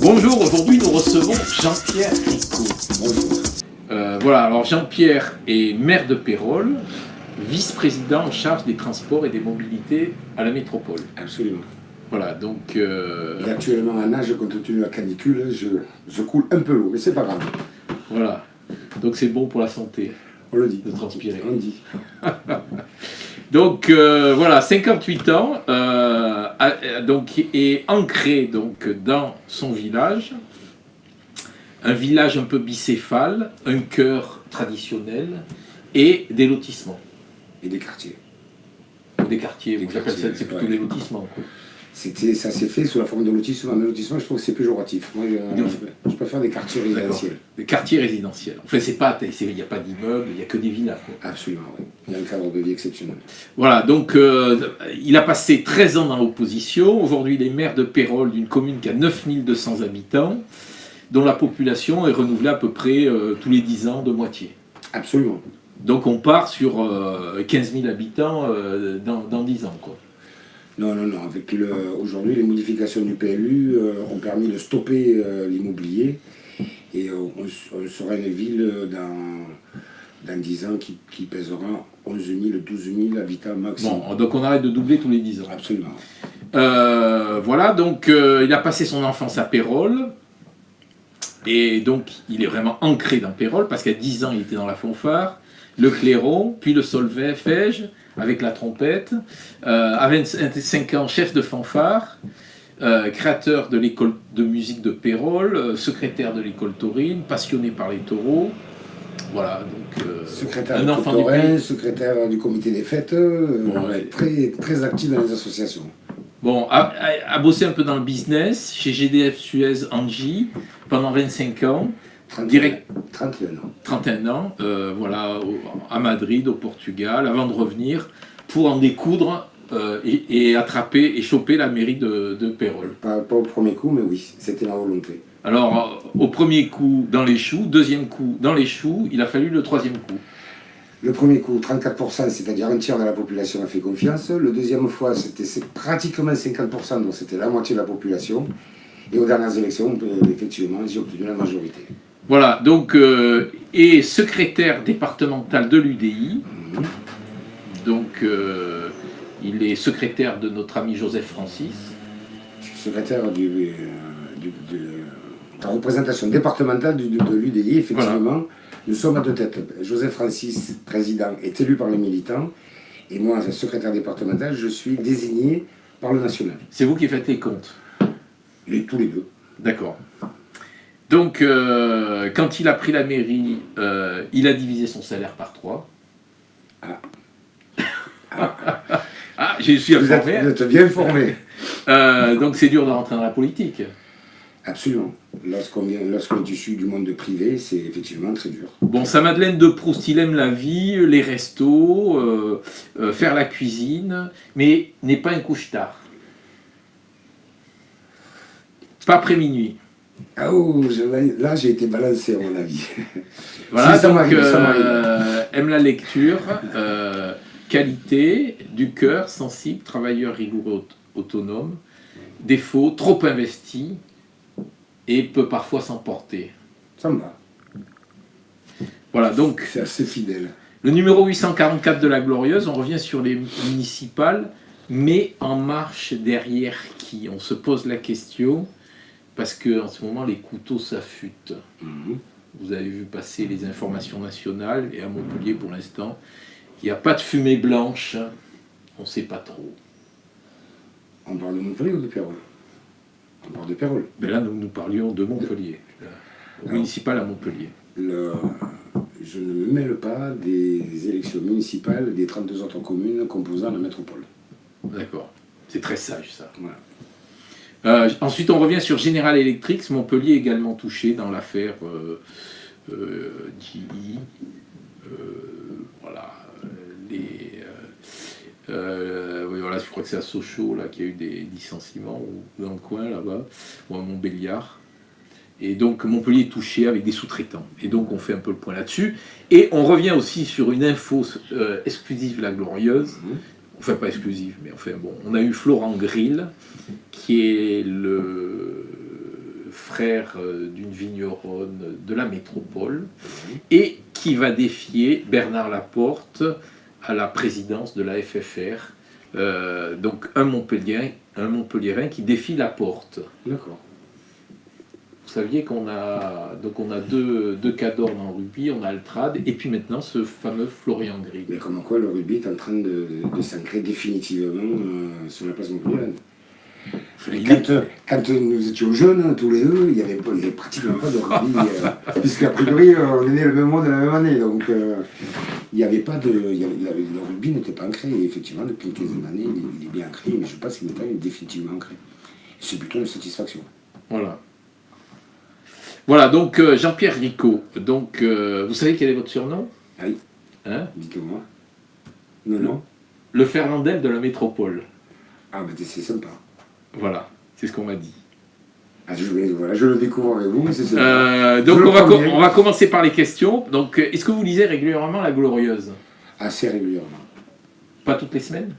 Bonjour, aujourd'hui nous recevons Jean-Pierre Ricot. Bonjour. Voilà, alors Jean-Pierre est maire de Pérols, vice-président en charge des transports et des mobilités à la métropole. Absolument. Voilà, donc... Et actuellement à nage, compte tenu de la canicule, je coule un peu l'eau, mais c'est pas grave. Voilà, donc c'est bon pour la santé On le dit. de transpirer. On le dit. Donc voilà, 58 ans, donc, est ancré donc, dans son village, un village un peu bicéphale, un cœur traditionnel et des lotissements. Et des quartiers. Ou des quartiers, Des j'appelle ça, quartiers, c'est plutôt ouais. des lotissements. Quoi. Ça s'est fait sous la forme de lotissement. Mais lotissement, je trouve que c'est péjoratif. Moi, je préfère des quartiers résidentiels. Des quartiers résidentiels. Enfin, il n'y a pas d'immeubles, il n'y a que des villas. Quoi. Absolument, oui. Il y a un cadre de vie exceptionnel. Voilà, donc il a passé 13 ans dans l'opposition. Aujourd'hui, il est maire de Pérols, d'une commune qui a 9200 habitants, dont la population est renouvelée à peu près tous les 10 ans de moitié. Absolument. Donc on part sur 15 000 habitants dans 10 ans. Quoi. Non. Aujourd'hui, les modifications du PLU ont permis de stopper l'immobilier. Et on sera une ville dans 10 ans qui pèsera 11 000, 12 000 habitants maximum. Bon, donc on arrête de doubler tous les 10 ans. Absolument. Voilà, donc il a passé son enfance à Pérols. Et donc il est vraiment ancré dans Pérols, parce qu'à 10 ans il était dans la fanfare, le clairon, puis le solfège avec la trompette. À 25 ans, chef de fanfare, créateur de l'école de musique de Pérols, secrétaire de l'école taurine, passionné par les taureaux. Voilà, donc Secrétaire un du enfant du Taurin, pays. secrétaire du comité des fêtes, Ouais. très, très actif dans les associations. Bon, a bossé un peu dans le business, chez GDF Suez Angie, pendant 25 ans. 31 ans. 31 ans, voilà, à Madrid, au Portugal, avant de revenir pour en découdre et attraper et choper la mairie de Pérols. Pas au premier coup, mais oui, c'était ma volonté. Alors, au premier coup, dans les choux, deuxième coup, dans les choux, il a fallu le troisième coup. Le premier coup, 34%, c'est-à-dire un tiers de la population a fait confiance. Le deuxième fois, c'était pratiquement 50%, donc c'était la moitié de la population. Et aux dernières élections, effectivement, j'ai obtenu la majorité. Voilà, donc, et secrétaire départemental de l'UDI. Donc, il est secrétaire de notre ami Joseph Francis. Je suis secrétaire de la représentation départementale de l'UDI, effectivement. Voilà. Nous sommes à deux têtes. Joseph Francis, président, est élu par les militants. Et moi, secrétaire départemental, je suis désigné par le national. C'est vous qui faites les comptes? Tous les deux. D'accord. Donc, quand il a pris la mairie, il a divisé son salaire par 3. Ah, je suis informé. Vous êtes bien informé. Donc, c'est dur de rentrer dans la politique. Absolument. Lorsqu'on est issu du monde privé, c'est effectivement très dur. Bon, sa Madeleine de Proust, il aime la vie, les restos, faire la cuisine, mais n'est pas un couche-tard. Pas après minuit. Ah oh, là j'ai été balancé à mon avis. Voilà, si, donc aime la lecture, qualité, du cœur, sensible, travailleur rigoureux, autonome, défaut, trop investi et peut parfois s'emporter. Ça me va. Voilà, donc c'est assez fidèle. Le numéro 844 de la Glorieuse, on revient sur les municipales, mais en marche derrière qui? On se pose la question. Parce qu'en ce moment, les couteaux s'affûtent. Vous avez vu passer les informations nationales, et à Montpellier, pour l'instant, il n'y a pas de fumée blanche. On ne sait pas trop. On parle de Montpellier ou de Pérols? On parle de Pérols. Mais là, nous parlions de Montpellier. Municipal à Montpellier. Je ne me mêle pas des élections municipales des 32 autres communes composant la métropole. D'accord. C'est très sage, ça. Voilà. Ensuite, on revient sur General Electric. Montpellier également touché dans l'affaire GE. Voilà. Oui, voilà, je crois que c'est à Sochaux là, qu'il y a eu des licenciements, ou dans le coin là-bas, ou à Montbéliard. Et donc Montpellier est touché avec des sous-traitants. Et donc on fait un peu le point là-dessus. Et on revient aussi sur une info exclusive La Glorieuse. Enfin pas exclusive, mais enfin bon. On a eu Florent Grill, qui est le frère d'une vigneronne de la métropole, et qui va défier Bernard Laporte à la présidence de la FFR. Donc un Montpelliérain qui défie Laporte. D'accord. Vous saviez qu'on a deux cadors dans le rugby, on a Altrad, et puis maintenant ce fameux Florian Gris. Mais comme quoi le rugby est en train de s'ancrer définitivement sur la place montpelliéraine. Quand nous étions jeunes, tous les deux, il n'y avait pratiquement pas de rugby, puisqu'a priori on est né le même mois de la même année, donc il n'y avait pas de. Le rugby n'était pas ancré, et effectivement depuis une quinzaine d'années il est bien ancré, mais je pense qu'il maintenant il est définitivement ancré. C'est plutôt une satisfaction. Voilà. Voilà, donc Jean-Pierre Ricot, donc vous savez quel est votre surnom? Oui. Hein? Dites-moi. Non. Le Fernandel de la métropole. Ah ben c'est sympa. Voilà, c'est ce qu'on m'a dit. Ah, je le découvre avec vous, mais c'est sympa. Donc on va commencer par les questions. Donc est-ce que vous lisez régulièrement La Glorieuse? Assez régulièrement. Pas toutes les semaines?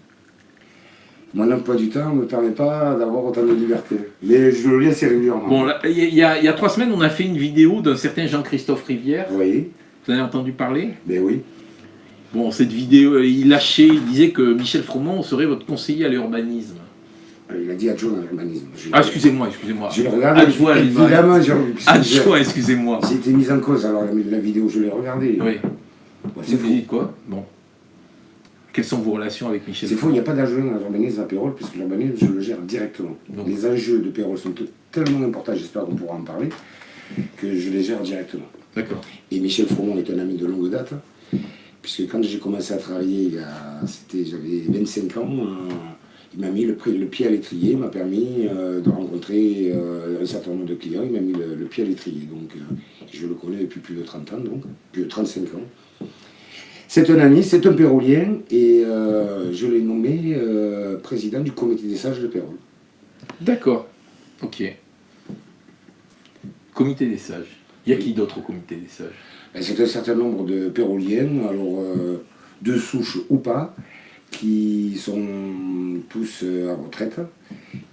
Mon emploi du temps ne me permet pas d'avoir autant de liberté. Mais je le lis assez régulièrement. Bon, il y a 3 semaines, on a fait une vidéo d'un certain Jean-Christophe Rivière. Oui. Vous en avez entendu parler? Ben oui. Bon, cette vidéo, il disait que Michel Froment serait votre conseiller à l'urbanisme. Il a dit adjoint à l'urbanisme. Excusez-moi. Je l'ai regardé. Adjoint, évidemment, adjoint, excusez-moi. J'ai été mis en cause, alors la vidéo, je l'ai regardée. Oui. Ouais, Vous dites quoi? Bon. Quelles sont vos relations avec Michel C'est faux, il n'y a pas d'adjoint à l'urbanisme à Pérol, puisque l'urbanisme, je le gère directement. Donc. Les enjeux de Pérol sont tellement importants, j'espère qu'on pourra en parler, que je les gère directement. D'accord. Et Michel Froment est un ami de longue date, puisque quand j'ai commencé à travailler, j'avais 25 ans, il m'a mis le pied à l'étrier, m'a permis de rencontrer un certain nombre de clients, il m'a mis le pied à l'étrier. Donc, je le connais depuis plus de 30 ans, donc, plus de 35 ans. C'est un ami, c'est un pérolien, et je l'ai nommé président du comité des sages de Pérol. D'accord, ok. Comité des sages. Il y a qui d'autre au comité des sages? C'est un certain nombre de péroliens, alors de souche ou pas, qui sont tous à retraite.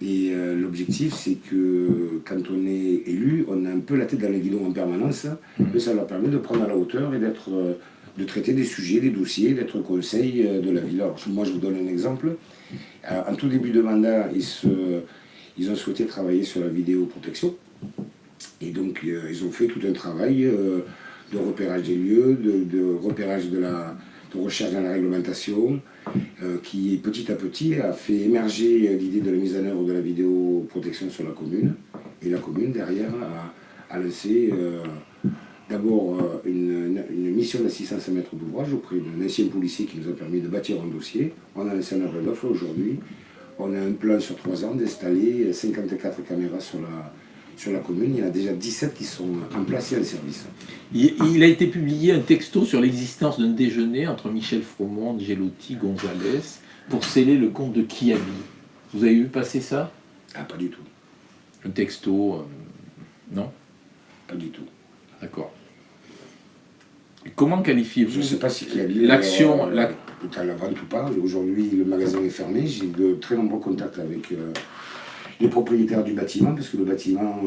Et l'objectif, c'est que quand on est élu, on a un peu la tête dans le guidon en permanence, mais ça leur permet de prendre à la hauteur et de traiter des sujets, des dossiers, d'être au conseil de la ville. Alors, moi, je vous donne un exemple. En tout début de mandat, ils ont souhaité travailler sur la vidéoprotection. Et donc, ils ont fait tout un travail de repérage des lieux, de repérage de recherche dans la réglementation, qui petit à petit a fait émerger l'idée de la mise en œuvre de la vidéoprotection sur la commune. Et la commune, derrière, a lancé d'abord une mission d'assistance à maître d'ouvrage auprès d'un ancien policier qui nous a permis de bâtir un dossier. On a lancé un appel d'offres aujourd'hui. On a un plan sur 3 ans d'installer 54 caméras sur la commune. Il y en a déjà 17 qui sont en place et en service. Il a été publié un texto sur l'existence d'un déjeuner entre Michel Froment, Gelotti, Gonzalez pour sceller le compte de Kiabi. Vous avez vu passer ça? Ah, pas du tout. Un texto, non? Pas du tout. D'accord. Comment qualifiez-vous? Je ne sais pas si Kiabi l'action est à la vente ou pas. Aujourd'hui, le magasin est fermé. J'ai de très nombreux contacts avec les propriétaires du bâtiment, parce que le bâtiment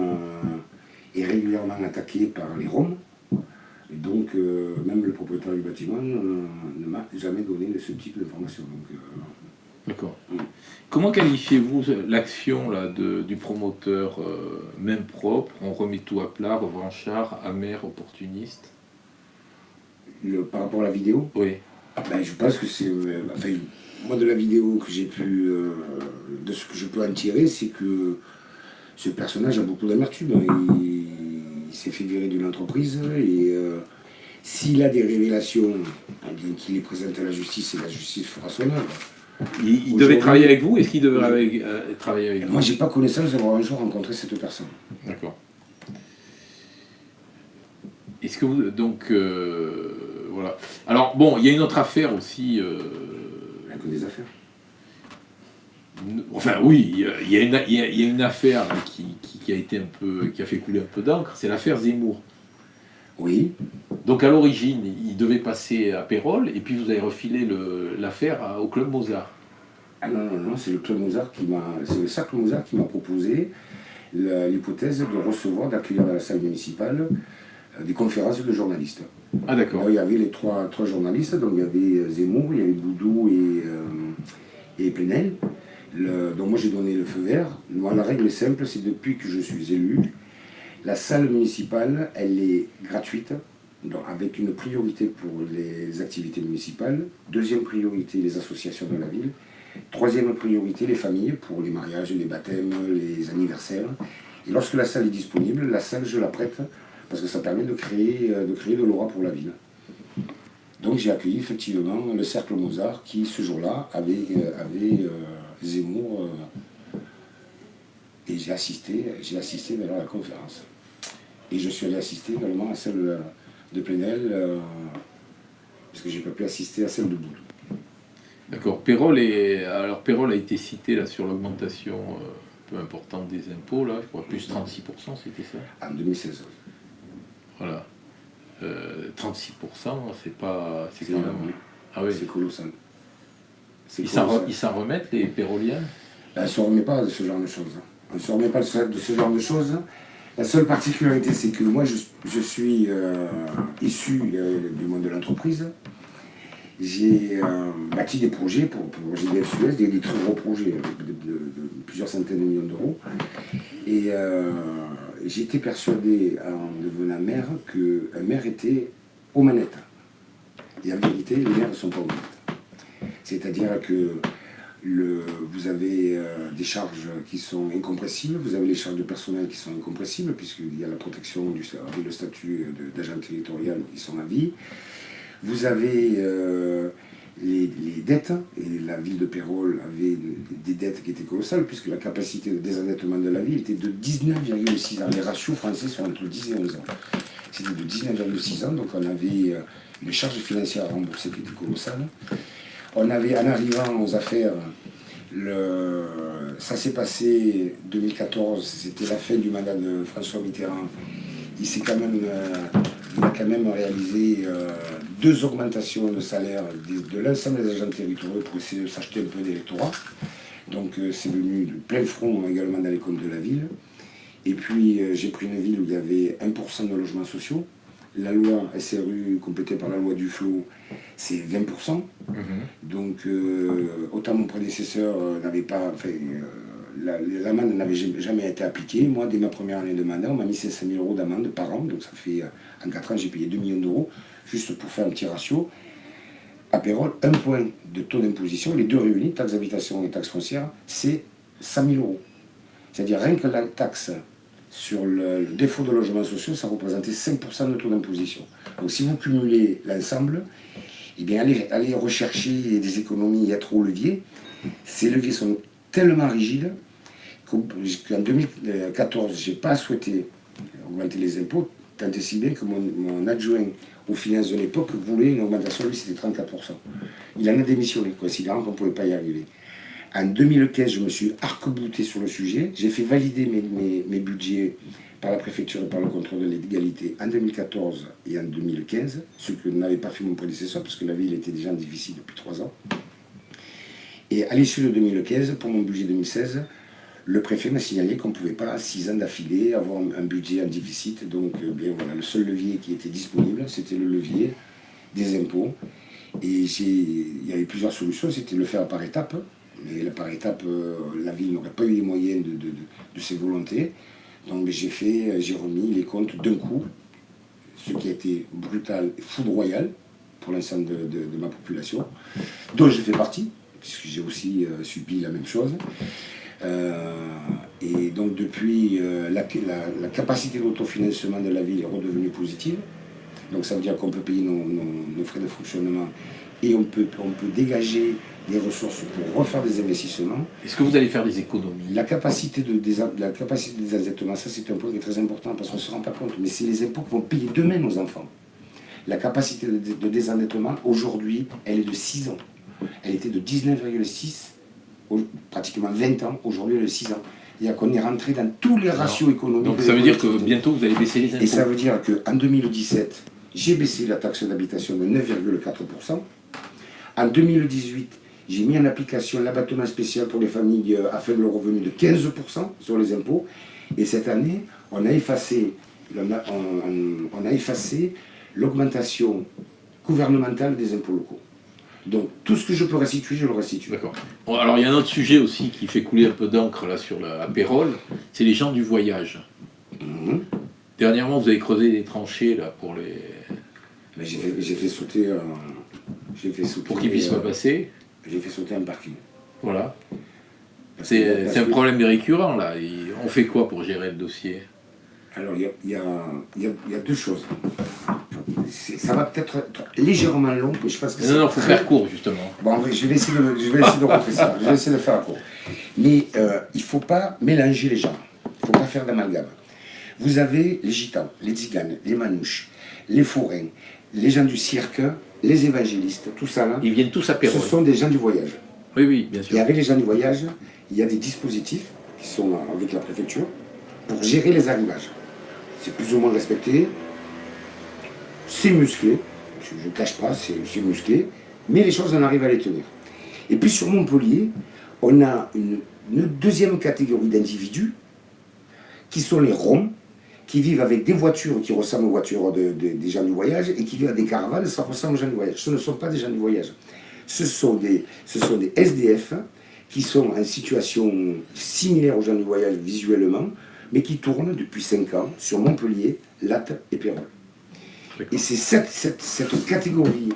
est régulièrement attaqué par les Roms. Et donc, même le propriétaire du bâtiment ne m'a jamais donné ce type d'information. D'accord. Comment qualifiez-vous l'action là, du promoteur même propre, on remet tout à plat, revanchard, amer, opportuniste? Par rapport à la vidéo? Oui. Je pense que c'est... moi, de la vidéo que j'ai pu... de ce que je peux en tirer, c'est que ce personnage a beaucoup d'amertume. Il s'est fait virer d'une entreprise et s'il a des révélations, qu'il les présente à la justice et la justice fera son œuvre. Il devait travailler avec vous? Est-ce qu'il devait travailler avec vous? Moi, j'ai pas connaissance d'avoir un jour rencontré cette personne. D'accord. Est-ce que vous... Donc, voilà. Alors, bon, il y a une autre affaire aussi... Que des affaires. Enfin, oui, il y a une affaire qui a été qui a fait couler un peu d'encre, c'est l'affaire Zemmour. Oui. Donc, à l'origine, il devait passer à Pérol, et puis vous avez refilé l'affaire au Club Mozart. Ah non, c'est le Club Mozart c'est le Cercle Mozart qui m'a proposé l'hypothèse de recevoir, d'accueillir dans la salle municipale des conférences de journalistes. Ah d'accord. Là, il y avait les trois journalistes, donc il y avait Zemmour, il y avait Boudou et Plenel. Donc moi j'ai donné le feu vert. Moi, la règle est simple, c'est depuis que je suis élu, la salle municipale, elle est gratuite, donc avec une priorité pour les activités municipales. Deuxième priorité, les associations de la ville. Troisième priorité, les familles, pour les mariages, les baptêmes, les anniversaires. Et lorsque la salle est disponible, la salle, je la prête, parce que ça permet de créer de l'aura pour la ville. Donc j'ai accueilli effectivement le Cercle Mozart, qui ce jour-là avait Zemmour, et j'ai assisté à la conférence. Et je suis allé assister également à celle de Plenel, parce que j'ai pas pu assister à celle de Boudou. D'accord. Pérol a été cité là sur l'augmentation peu importante des impôts, là, je crois plus 36%, c'était ça? En 2016. Voilà. 36%, c'est pas. C'est quand même. Oui. Ah oui. C'est colossal. Ils s'en remettent, les péroliens? On ne se remet pas de ce genre de choses. On ne se remet pas de ce genre de choses. La seule particularité, c'est que moi, je suis issu du monde de l'entreprise. J'ai bâti des projets pour GDF Suez, des très gros projets de plusieurs centaines de millions d'euros. Et j'étais persuadé, en devenant maire, qu'un maire était aux manettes. Et en vérité, les maires ne sont pas aux manettes. C'est-à-dire que vous avez des charges qui sont incompressibles, vous avez les charges de personnel qui sont incompressibles, puisqu'il y a la protection avec le statut d'agent territorial qui sont à vie. Vous avez les dettes, et la ville de Pérol avait des dettes qui étaient colossales, puisque la capacité de désendettement de la ville était de 19,6 ans. Les ratios français sont entre 10 et 11 ans. C'était de 19,6 ans, donc on avait une charge financière à rembourser qui était colossale. On avait, en arrivant aux affaires, ça s'est passé 2014, c'était la fin du mandat de François Mitterrand. Il a quand même réalisé 2 augmentations de salaire de l'ensemble des agents territoriaux pour essayer de s'acheter un peu d'électorat. Donc c'est venu de plein front également dans les comptes de la ville. Et puis j'ai pris une ville où il y avait 1% de logements sociaux. La loi SRU, complétée par la loi Duflot, c'est 20%. Donc autant mon prédécesseur n'avait pas... l'amende n'avait jamais été appliquée. Moi, dès ma première année de mandat, on m'a mis 500 000 € d'amende par an. Donc ça fait, en 4 ans, j'ai payé 2 millions d'euros, juste pour faire un petit ratio. À Pérol, 1 point de taux d'imposition, les deux réunis, taxe d'habitation et taxe foncière, c'est 100 000 €. C'est-à-dire rien que la taxe sur le défaut de logements sociaux, ça représentait 5% de taux d'imposition. Donc si vous cumulez l'ensemble, eh bien allez rechercher des économies et être au levier. Ces leviers sont tellement rigides qu'en 2014, je n'ai pas souhaité augmenter les impôts, tant et si bien que mon adjoint aux finances de l'époque voulait une augmentation, lui c'était 34%. Il en a démissionné, considérant qu'on ne pouvait pas y arriver. En 2015, je me suis arc-bouté sur le sujet. J'ai fait valider mes budgets par la préfecture et par le contrôle de l'égalité en 2014 et en 2015, ce que n'avait pas fait mon prédécesseur, parce que la ville était déjà en déficit depuis 3 ans. Et à l'issue de 2015, pour mon budget 2016, le préfet m'a signalé qu'on ne pouvait pas, 6 ans d'affilée, avoir un budget en déficit. Donc bien, voilà, le seul levier qui était disponible, c'était le levier des impôts. Et il y avait plusieurs solutions, c'était le faire par étapes. Mais par étapes, la ville n'aurait pas eu les moyens de ses volontés. Donc j'ai remis les comptes d'un coup, ce qui a été brutal et foudroyal pour l'ensemble de ma population, dont je fais partie, puisque j'ai aussi subi la même chose. Et donc depuis, la capacité d'autofinancement de la ville est redevenue positive. Donc ça veut dire qu'on peut payer nos frais de fonctionnement et on peut dégager des ressources pour refaire des investissements. Est-ce que vous allez faire des économies? La capacité de désendettement, ça c'est un point qui est très important parce qu'on ne se rend pas compte, mais c'est les impôts qui vont payer demain nos enfants. La capacité de désendettement, aujourd'hui, elle est de 6 ans. Elle était de 19,6, pratiquement 20 ans, aujourd'hui elle est de 6 ans. C'est-à-dire qu'on est rentré dans tous les ratios économiques. Donc ça veut dire que bientôt vous allez baisser les impôts. Et ça veut dire qu'en 2017, j'ai baissé la taxe d'habitation de 9,4%. En 2018, j'ai mis en application l'abattement spécial pour les familles à faible revenu de 15% sur les impôts. Et cette année, on a effacé l'augmentation gouvernementale des impôts locaux. Donc tout ce que je peux restituer, je le restitue. D'accord. Bon, alors il y a un autre sujet aussi qui fait couler un peu d'encre là sur la Pérole, c'est les gens du voyage. Dernièrement, vous avez creusé des tranchées là pour les. Mais j'ai fait sauter. Pour qu'ils puissent pas passer. J'ai fait sauter un parking. Voilà. C'est un problème récurrent là. On fait quoi pour gérer le dossier? Alors il y a deux choses. Ça va peut-être être légèrement long, mais je pense que non, il faut faire court justement. Bon, je vais essayer de refaire ça. Je vais essayer de faire court. Mais il ne faut pas mélanger les gens. Il ne faut pas faire d'amalgame. Vous avez les gitans, les tziganes, les manouches, les forains, les gens du cirque, les évangélistes, tout ça là. Ils viennent tous à Pérole. Ce sont des gens du voyage. Oui, oui, bien sûr. Et avec les gens du voyage, il y a des dispositifs qui sont avec la préfecture pour gérer les arrivages. C'est plus ou moins respecté. C'est musclé, je ne cache pas, c'est musclé, mais les choses, on arrive à les tenir. Et puis sur Montpellier, on a une deuxième catégorie d'individus qui sont les Roms, qui vivent avec des voitures qui ressemblent aux voitures des gens du voyage et qui vivent avec des caravanes, ça ressemble aux gens du voyage. Ce ne sont pas des gens du voyage. Ce sont des SDF qui sont en situation similaire aux gens du voyage visuellement, mais qui tournent depuis 5 ans sur Montpellier, Latte et Pérole. Et c'est cette catégorie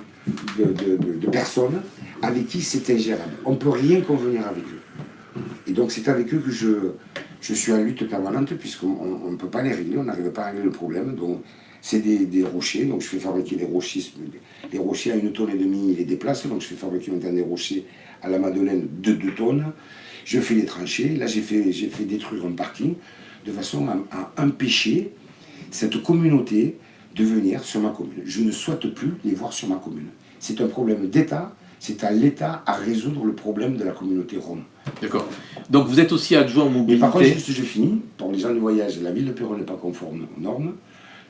de personnes avec qui c'est ingérable. On ne peut rien convenir avec eux. Et donc c'est avec eux que je suis en lutte permanente, puisqu'on ne peut pas les régler, on n'arrive pas à régler le problème. Donc c'est des rochers, donc je fais fabriquer des rochers. Les rochers à 1,5 tonne, ils les déplacent, donc je fais fabriquer maintenant des rochers à la Madeleine de 2 tonnes. Je fais les tranchées, là j'ai fait détruire un parking, de façon à empêcher cette communauté de venir sur ma commune. Je ne souhaite plus les voir sur ma commune. C'est un problème d'État, c'est à l'État à résoudre le problème de la communauté rome. D'accord. Donc vous êtes aussi adjoint aux mobilités. Mais par contre, juste je finis, pour les gens du voyage, la ville de Pérole n'est pas conforme aux normes.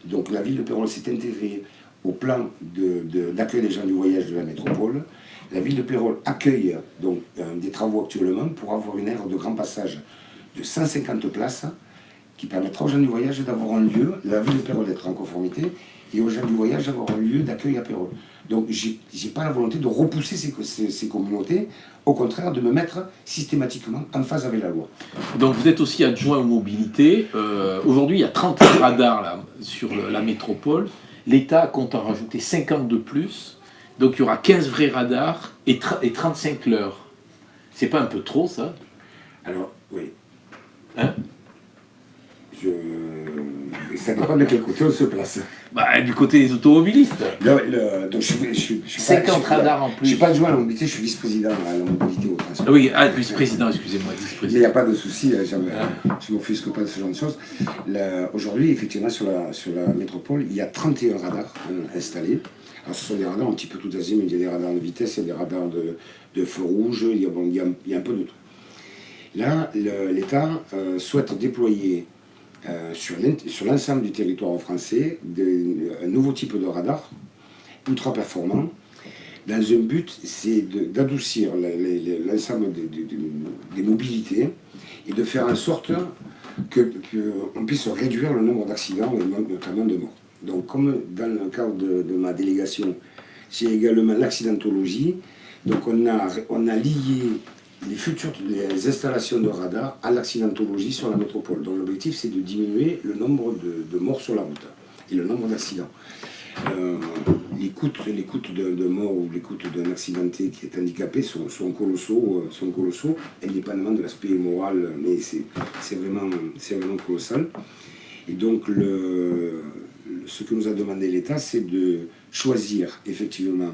Donc la ville de Pérole s'est intégrée au plan d'accueil des gens du voyage de la métropole. La ville de Pérole accueille donc des travaux actuellement pour avoir une aire de grand passage de 150 places qui permettra aux gens du voyage d'avoir un lieu, la ville de Pérole d'être en conformité, et aux gens du voyage d'avoir un lieu d'accueil à Pérole. Donc j'ai pas la volonté de repousser ces communautés, au contraire de me mettre systématiquement en phase avec la loi. Donc vous êtes aussi adjoint aux mobilités. Aujourd'hui il y a 30 radars là, sur la métropole. L'État compte en rajouter 50 de plus. Donc il y aura 15 vrais radars et 35 leurres. C'est pas un peu trop ça? Alors, oui. Hein? Ça dépend de quel côté on se place. Bah, du côté des automobilistes. Donc je suis 50 radars en plus. Je ne suis pas adjoint à la mobilité, je suis vice-président à la mobilité au transport. Ah oui, vice-président, excusez-moi, Mais il vice-président. n'y a pas de souci, je ne m'offusque pas de ce genre de choses. Aujourd'hui, effectivement, sur la métropole, il y a 31 radars installés. Alors, ce sont des radars un petit peu tout azimuts, il y a des radars de vitesse, il y a des radars de feu rouge, il y a un peu de tout. Là, l'État souhaite déployer sur l'ensemble du territoire français un nouveau type de radar ultra performant dans un but, c'est d'adoucir l'ensemble des mobilités et de faire en sorte qu'on puisse réduire le nombre d'accidents et notamment de morts. Donc comme dans le cadre de ma délégation, j'ai également l'accidentologie, donc on a lié les installations de radars à l'accidentologie sur la métropole. Donc l'objectif, c'est de diminuer le nombre de morts sur la route et le nombre d'accidents. Les coûts de mort ou les coûts d'un accidenté qui est handicapé sont colossaux, indépendamment de l'aspect moral, mais c'est vraiment colossal. Et donc ce que nous a demandé l'État, c'est de choisir effectivement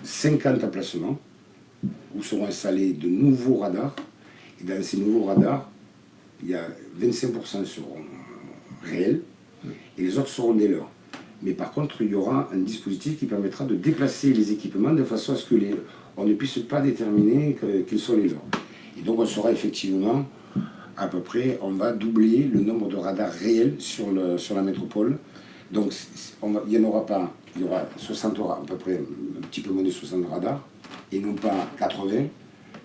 50 emplacements où seront installés de nouveaux radars. Et dans ces nouveaux radars, il y a 25% seront réels et les autres seront des leurs. Mais par contre, il y aura un dispositif qui permettra de déplacer les équipements de façon à ce que on ne puisse pas déterminer qu'ils sont les leurs. Et donc on sera effectivement, à peu près, on va doubler le nombre de radars réels sur la métropole. Donc il n'y en aura pas, il y aura 60, à peu près un petit peu moins de 60 radars, et non pas 80.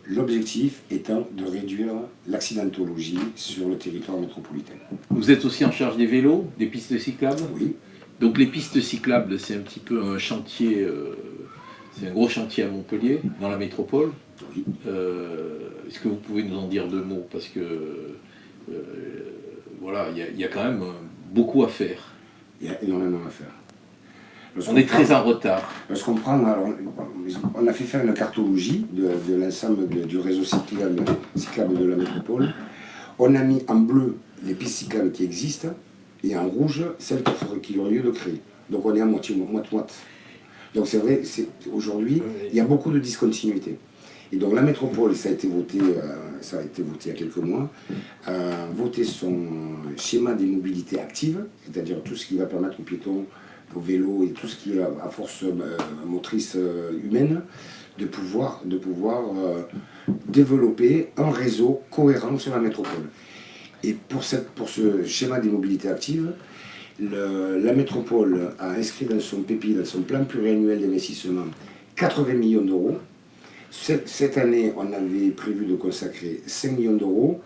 L'objectif étant de réduire l'accidentologie sur le territoire métropolitain. Vous êtes aussi en charge des vélos, des pistes cyclables? Oui. Donc les pistes cyclables, c'est un petit peu un chantier, c'est un gros chantier à Montpellier, dans la métropole. Oui. Est-ce que vous pouvez nous en dire deux mots? Parce que voilà, il y a quand même beaucoup à faire. Il y a énormément à faire. On est très en retard. Lorsqu'on prend, alors, on a fait faire une cartologie de l'ensemble du réseau cyclable de la métropole. On a mis en bleu les pistes cyclables qui existent et en rouge celles qu'il aurait lieu de créer. Donc on est à moite-moite. Donc c'est vrai, aujourd'hui, il y a beaucoup de discontinuité. Et donc la métropole, ça a été voté il y a quelques mois, a voté son schéma des mobilités actives, c'est-à-dire tout ce qui va permettre aux piétons, au vélo et tout ce qui est à force motrice humaine, de pouvoir développer un réseau cohérent sur la métropole. Et pour ce schéma des mobilités actives, la métropole a inscrit dans son PPI, dans son plan pluriannuel d'investissement, 80 millions d'euros. Cette année, on avait prévu de consacrer 5 millions d'euros.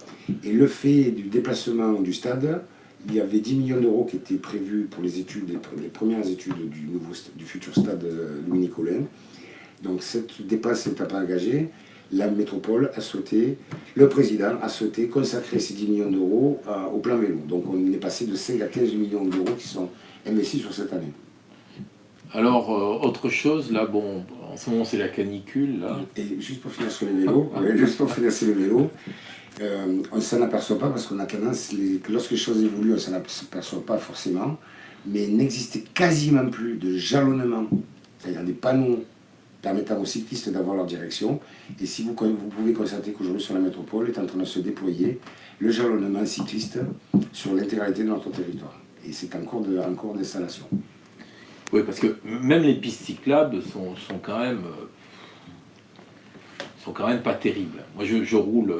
Et le fait du déplacement du stade, il y avait 10 millions d'euros qui étaient prévus pour les études, les premières études du futur stade Louis-Nicolin. Donc cette dépense n'est pas engagée. La métropole a souhaité, le président a souhaité consacrer ces 10 millions d'euros au plan vélo. Donc on est passé de 5 à 15 millions d'euros qui sont investis sur cette année. Alors, autre chose, là, bon, en ce moment c'est la canicule. Là. Et juste pour finir sur les vélos, on ne s'en aperçoit pas parce qu'on a tendance, lorsque les choses évoluent, on ne s'en aperçoit pas forcément, mais il n'existait quasiment plus de jalonnement, c'est-à-dire des panneaux permettant aux cyclistes d'avoir leur direction. Et si vous pouvez constater qu'aujourd'hui sur la métropole est en train de se déployer le jalonnement cycliste sur l'intégralité de notre territoire. Et c'est en cours d'installation. Oui, parce que même les pistes cyclables sont quand même pas terribles. Moi, je roule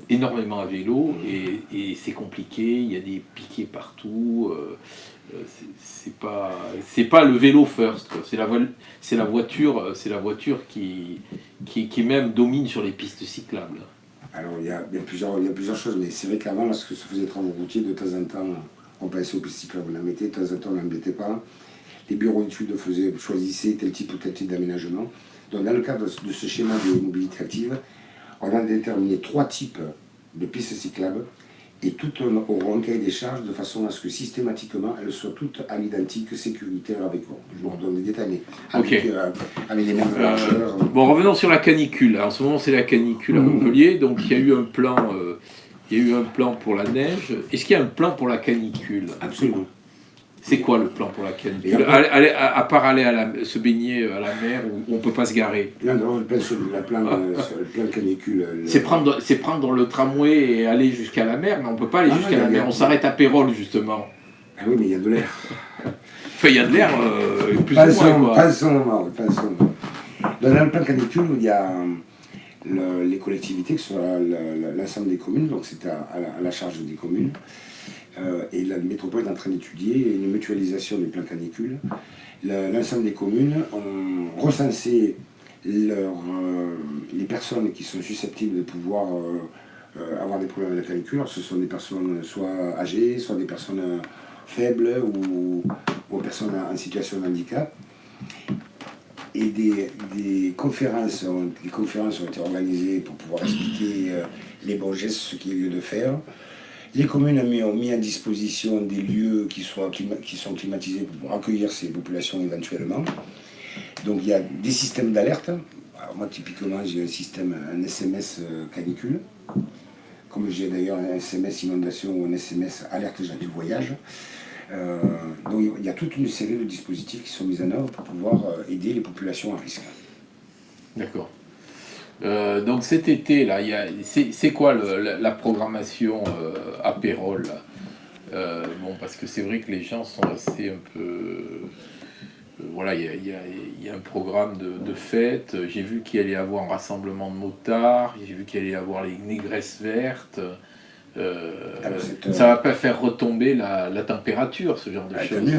énormément à vélo et c'est compliqué. Il y a des piquets partout. C'est pas le vélo first. C'est la voiture qui même domine sur les pistes cyclables. Alors il y a plusieurs choses, mais c'est vrai qu'avant, lorsque se faisait travaux routiers, de temps en temps, on passait aux pistes cyclables, on la mettait, de temps en temps, on n'embêtait pas. Les bureaux d'études choisissaient tel type d'aménagement. Donc dans le cadre de ce schéma de mobilité active, on a déterminé 3 types de pistes cyclables et toutes auront un cahier des charges de façon à ce que systématiquement elles soient toutes à l'identique sécuritaire avec eux. Je vous redonne des détails, avec les mêmes largeurs. Bon, revenons sur la canicule. En ce moment c'est la canicule à Montpellier, donc il y a eu un plan pour la neige. Est-ce qu'il y a un plan pour la canicule? Absolument. C'est quoi le plan pour la canicule? À part aller se baigner à la mer où on ne peut pas se garer. Non, le plan canicule. C'est prendre le tramway et aller jusqu'à la mer, mais on ne peut pas aller jusqu'à la mer. On s'arrête à Pérols, justement. Ah oui, mais il y a de l'air. Enfin, il y a de l'air plus ou moins. Pas en ce moment. Dans le plan canicule, il y a les collectivités, que ce soit l'ensemble des communes, donc c'est à la charge des communes. Et la métropole est en train d'étudier une mutualisation des plans canicules. L'ensemble des communes ont recensé les personnes qui sont susceptibles de pouvoir avoir des problèmes avec la canicule. Alors, ce sont des personnes soit âgées, soit des personnes faibles ou personnes en situation de handicap. Et des conférences ont été organisées pour pouvoir expliquer les bons gestes, ce qu'il y a lieu de faire. Les communes ont mis à disposition des lieux qui sont climatisés pour accueillir ces populations éventuellement. Donc il y a des systèmes d'alerte. Alors moi typiquement j'ai un SMS canicule, comme j'ai d'ailleurs un SMS inondation ou un SMS alerte du voyage. Donc il y a toute une série de dispositifs qui sont mis en œuvre pour pouvoir aider les populations à risque. D'accord. Donc cet été, là, c'est quoi la programmation à Pérols bon, parce que c'est vrai que les gens sont assez un peu... voilà, il y a un programme de fête. J'ai vu qu'il allait y avoir un rassemblement de motards. J'ai vu qu'il allait y avoir les négresses vertes. Ça va pas faire retomber la température, ce genre de choses.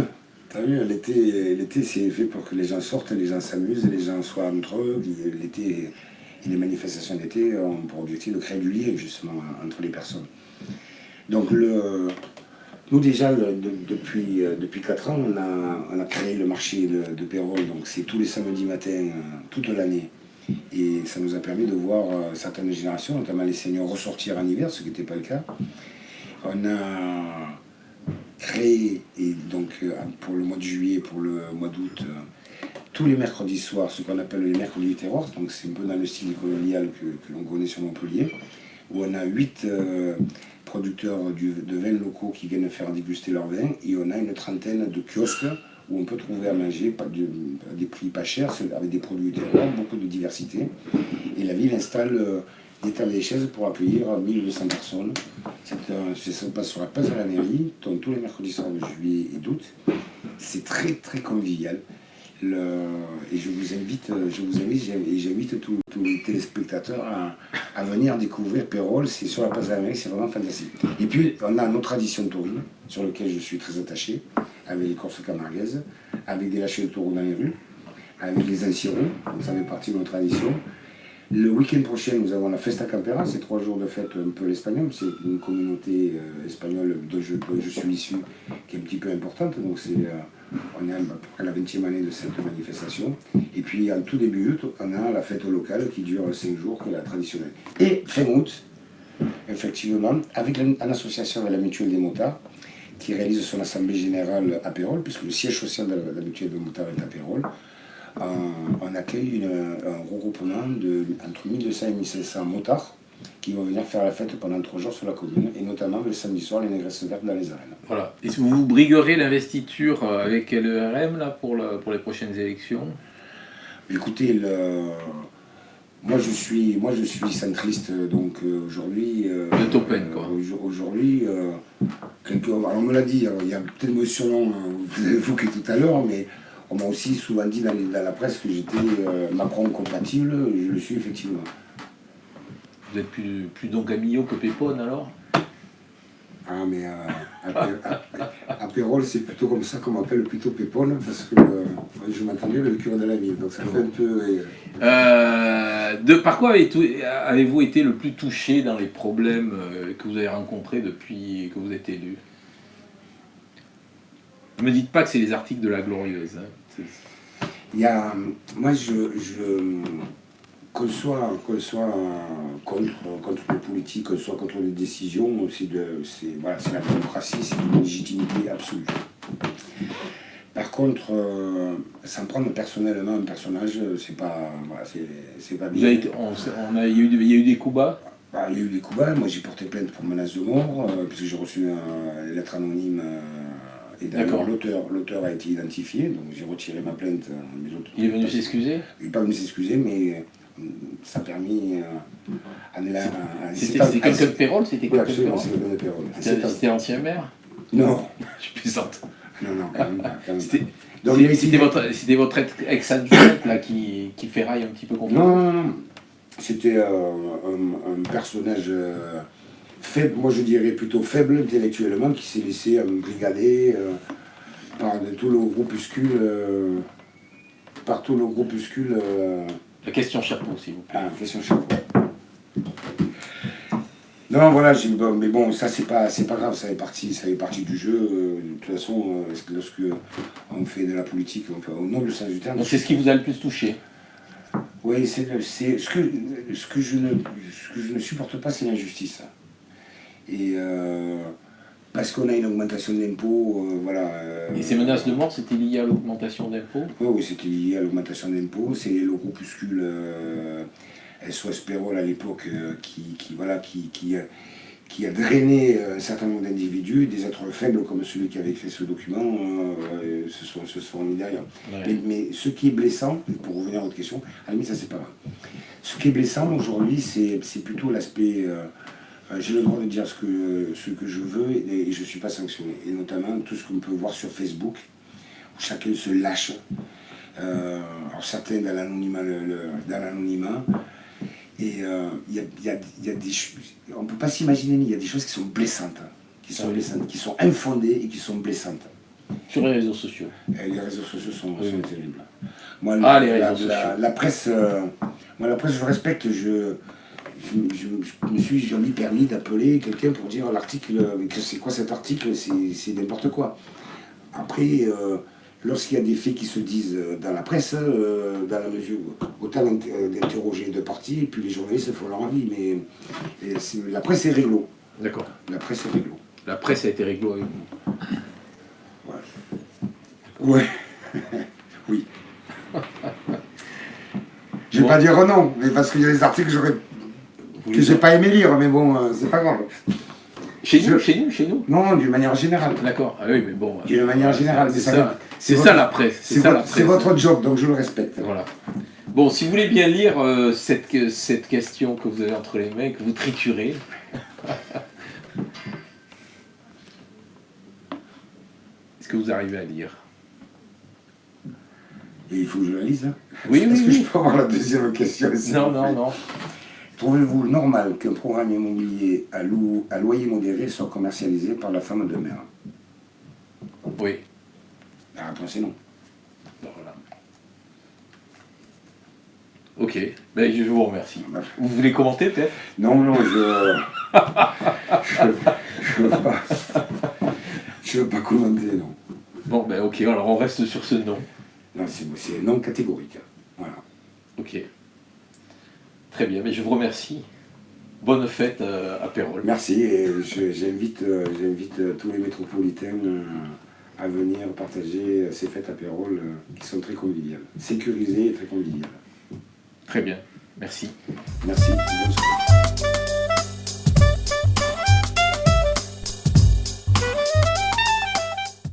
T'as vu, l'été c'est fait pour que les gens sortent, les gens s'amusent, les gens soient entre eux. L'été Et les manifestations d'été ont pour objectif de créer du lien justement entre les personnes. Donc nous déjà, depuis 4 ans, on a créé le marché de Pérols, donc c'est tous les samedis matins, toute l'année. Et ça nous a permis de voir certaines générations, notamment les seniors, ressortir en hiver, ce qui n'était pas le cas. On a créé, et donc pour le mois de juillet, pour le mois d'août, tous les mercredis soirs, ce qu'on appelle les mercredis du terroir, donc c'est un peu dans le style colonial que l'on connaît sur Montpellier, où on a 8 producteurs de vins locaux qui viennent faire déguster leurs vins, et on a une trentaine de kiosques où on peut trouver à manger à des prix pas chers, avec des produits du terroir, beaucoup de diversité. Et la ville installe des tables et des chaises pour accueillir 1200 personnes. Ça se passe sur la place de la mairie, donc tous les mercredis soirs de juillet et d'août. C'est très très convivial. Et je vous invite et j'invite tous les téléspectateurs à venir découvrir Pérols. C'est sur la place de la mairie, c'est vraiment fantastique. Et puis on a nos traditions taurines, sur lesquelles je suis très attaché, avec les courses camarguaises, avec des lâchers de taureaux dans les rues, avec les anciros, ça fait partie de nos traditions. Le week-end prochain, nous avons la Festa Campera, c'est 3 jours de fête un peu l'espagnol, c'est une communauté espagnole dont je suis issu, qui est un petit peu importante, donc on est à peu près la 20e année de cette manifestation. Et puis en tout début août, on a la fête locale qui dure 5 jours, qui est la traditionnelle. Et fin août, effectivement, en association avec la Mutuelle des Motards, qui réalise son assemblée générale à Pérols, puisque le siège social de la Mutuelle des Motards est à Pérols, on accueille un regroupement entre 1200 et 1500 motards qui vont venir faire la fête pendant 3 jours sur la commune, et notamment le samedi soir, les négresses vertes dans les arènes. Voilà. Et vous briguerez l'investiture avec LRM là, pour les prochaines élections? Écoutez, moi je suis centriste, donc aujourd'hui... Le Topen, quoi. Aujourd'hui, alors on me l'a dit, alors, il y a peut-être mon surnom, vous avez évoqué tout à l'heure, mais on m'a aussi souvent dit dans la presse que j'étais Macron compatible, je le suis effectivement. Vous êtes plus donc Amillot que Pépone alors? Ah mais à Pérols c'est plutôt comme ça qu'on m'appelle, plutôt Pépone, parce que je m'attendais le curé de la ville, donc ça fait un peu... Par quoi avez-vous été le plus touché dans les problèmes que vous avez rencontrés depuis que vous êtes élu? Ne me dites pas que c'est les articles de la Glorieuse. Hein. Moi, qu'on soit contre les politiques, qu'on soit contre les décisions, c'est la démocratie, c'est une légitimité absolue. Par contre, s'en prendre personnellement un personnage, c'est pas bien. Il y a eu des coups bas? Il y a eu des coups bas. Moi, j'ai porté plainte pour menace de mort, puisque j'ai reçu une lettre anonyme. Et d'ailleurs, l'auteur a été identifié, donc j'ai retiré ma plainte. Il est venu s'excuser? Il n'est pas venu s'excuser, mais ça a permis C'était quelqu'un de Pérols? C'était quelqu'un de Pérols? C'était quelqu'un de Pérols. C'était l'ancien maire? Non. Je plaisante. Non, quand même pas. C'était votre ex-adjointe là qui ferraille un petit peu contre vous? Non. C'était un personnage faible, moi je dirais plutôt faible intellectuellement, qui s'est laissé brigader par tout le groupuscule. La question chapeau, s'il vous plaît. Ah, question chapeau. Non, voilà, mais bon, ça c'est pas grave, ça fait partie du jeu. De toute façon, lorsque on fait de la politique, au noble sens du terme. Donc c'est ce qui vous a le plus touché? Oui, ce que je ne supporte pas, c'est l'injustice. Et parce qu'on a une augmentation d'impôts, voilà. Et ces menaces de mort, c'était lié à l'augmentation d'impôts? Oui, c'était lié à l'augmentation d'impôts. C'est le groupuscule SOS Pérols à l'époque qui a drainé un certain nombre d'individus, des êtres faibles comme celui qui avait écrit ce document, se sont mis derrière. Ouais. Mais ce qui est blessant, pour revenir à votre question, à la limite ça c'est pas grave. Ce qui est blessant aujourd'hui, c'est plutôt l'aspect... j'ai le droit de dire ce que je veux et je ne suis pas sanctionné. Et notamment tout ce qu'on peut voir sur Facebook, où chacun se lâche. Alors certains dans l'anonymat. Et y a des choses, on ne peut pas s'imaginer, mais il y a des choses qui sont blessantes, qui sont infondées et qui sont blessantes. Sur les réseaux sociaux. Et les réseaux sociaux sont Oui. terribles. Moi, Les réseaux sociaux. la presse, moi, la presse, je respecte. Je me suis jamais permis d'appeler quelqu'un pour dire l'article, que c'est quoi cet article, c'est n'importe quoi. Après, lorsqu'il y a des faits qui se disent dans la presse, dans la mesure, autant d'interroger deux parties, et puis les journalistes font leur avis, mais la presse est réglo. D'accord. La presse est réglo. La presse a été réglo avec vous. Ouais. Oui. Je vais Bon. pas dire non, mais parce qu'il y a des articles que j'ai pas aimé lire, mais bon, c'est pas grave. Chez nous. Non, d'une manière générale. D'accord. Ah oui, mais bon. D'une manière générale. C'est mais ça, c'est votre- ça la presse. C'est ça, la votre, presse. c'est votre job, donc je le respecte. Voilà. Bon, si vous voulez bien lire cette question que vous avez entre les mains, que vous triturez. Est-ce que vous arrivez à lire? Et il faut que je la lise. Hein. Oui, Est-ce oui, que je oui. peux avoir la deuxième question s'il Non, vous non, plaît non. Trouvez-vous normal qu'un programme immobilier à loyer modéré soit commercialisé par la femme de maire? Oui. La réponse est non. Bon, voilà. Ok. Ben, je vous remercie. Vous voulez commenter peut-être? Non, non, je veux pas. Je veux pas commenter, non. Bon, ben ok, alors on reste sur ce nom. Non, c'est non catégorique. Voilà. Ok. Très bien, mais je vous remercie. Bonne fête à Pérol. Merci, et j'invite tous les métropolitains à venir partager ces fêtes à Pérol qui sont très conviviales. Sécurisées et très conviviales. Très bien, merci. Merci. Bonne soirée.